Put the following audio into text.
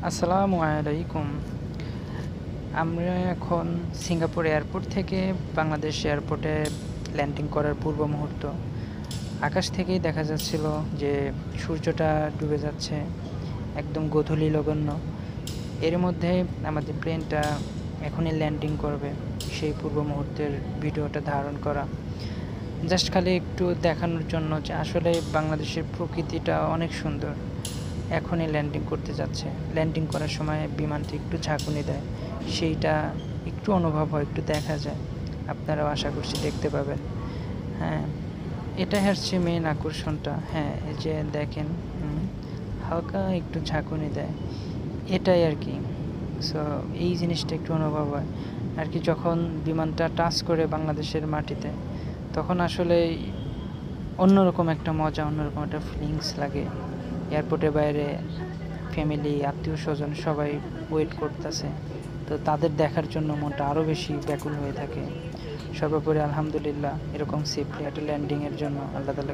আসসালামু আলাইকুম। আমরা এখন সিঙ্গাপুর এয়ারপোর্ট থেকে বাংলাদেশ এয়ারপোর্টে ল্যান্ডিং করার পূর্ব মুহূর্ত। আকাশ থেকেই দেখা যাচ্ছিল যে সূর্যটা ডুবে যাচ্ছে, একদম গোধূলি লগ্ন। এর মধ্যে আমাদের প্লেনটা এখনই ল্যান্ডিং করবে, সেই পূর্ব মুহূর্তের ভিডিওটা ধারণ করা। জাস্ট খালি একটু দেখানোর জন্য যে আসলে বাংলাদেশের প্রকৃতিটা অনেক সুন্দর। এখনই ল্যান্ডিং করতে যাচ্ছে। ল্যান্ডিং করার সময় বিমানটি একটু ঝাঁকুনি দেয়, সেইটা একটু অনুভব হয়, একটু দেখা যায়। আপনারাও আশা করছি দেখতে পাবেন। হ্যাঁ, এটা হচ্ছে মেন আকর্ষণটা। হ্যাঁ, এই যে দেখেন, হালকা একটু ঝাঁকুনি দেয়, এটাই আর কি। সো এই জিনিসটা একটু অনুভব হয় আর কি। যখন বিমানটা টাচ করে বাংলাদেশের মাটিতে, তখন আসলে অন্যরকম একটা মজা, অন্যরকম একটা ফিলিংস লাগে। এয়ারপোর্টের বাইরে ফ্যামিলি, আত্মীয় স্বজন সবাই ওয়েট করতেছে, তো তাদের দেখার জন্য মনটা আরও বেশি ব্যাকুল হয়ে থাকে। সর্বোপরি আলহামদুলিল্লাহ, এরকম সেফলি একটা ল্যান্ডিংয়ের জন্য আল্লাহ তাআলা